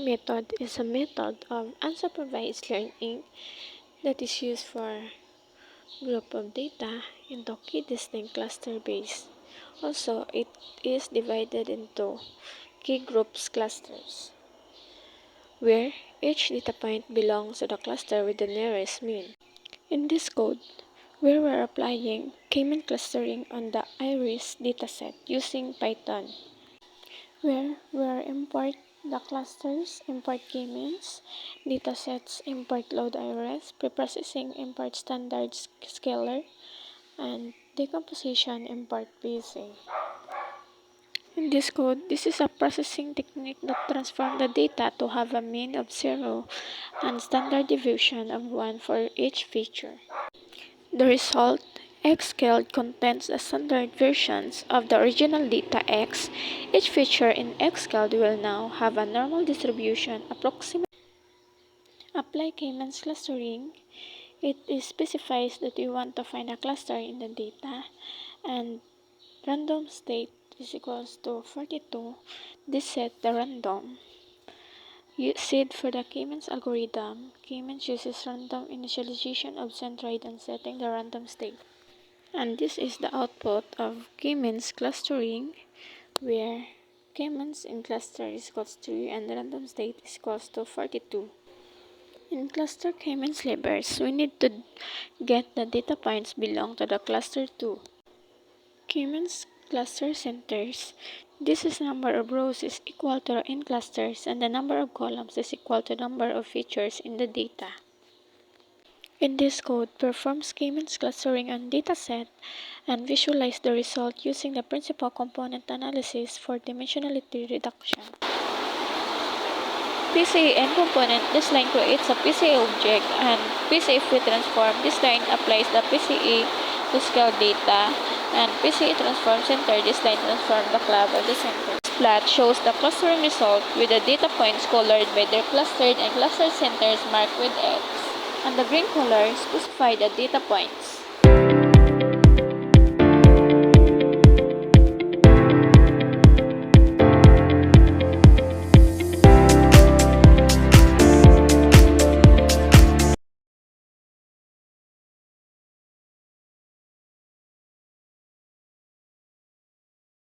method is a method of unsupervised learning that is used for group of data into key distinct cluster base. Also, it is divided into key groups clusters, where each data point belongs to the cluster with the nearest mean. In this code, we were applying K-mean clustering on the IRIS dataset using Python, where we import the clusters, import K-means, datasets, import load IRIS, preprocessing, import standard scalar, and decomposition, import PSA. In this code, this is a processing technique that transforms the data to have a mean of 0 and standard deviation of 1 for each feature. The result, xscaled, contains the standard versions of the original data x. Each feature in xscaled will now have a normal distribution approximate. Apply K-means clustering. It specifies that you want to find a cluster in the data, and random state is equals to 42. This set the random. Seed for the K-means algorithm. K-means uses random initialization of centroid and setting the random state. And this is the output of K-means clustering, where K-means in cluster is equals to 3 and random state is equals to 42. In cluster K-means labels, we need to get the data points belong to the cluster 2. K-means cluster centers. This is number of rows is equal to in clusters, and the number of columns is equal to number of features in the data. In this code, performs K-means clustering on dataset and visualize the result using the principal component analysis for dimensionality reduction. PCA component, this line creates a PCA object, and PCA if we transform, this line applies the PCA to scale data, and PCA transform center, this line transform the club of the center. This plot shows the clustering result with the data points colored by their clustered and clustered centers marked with X, and the green color specify the data points.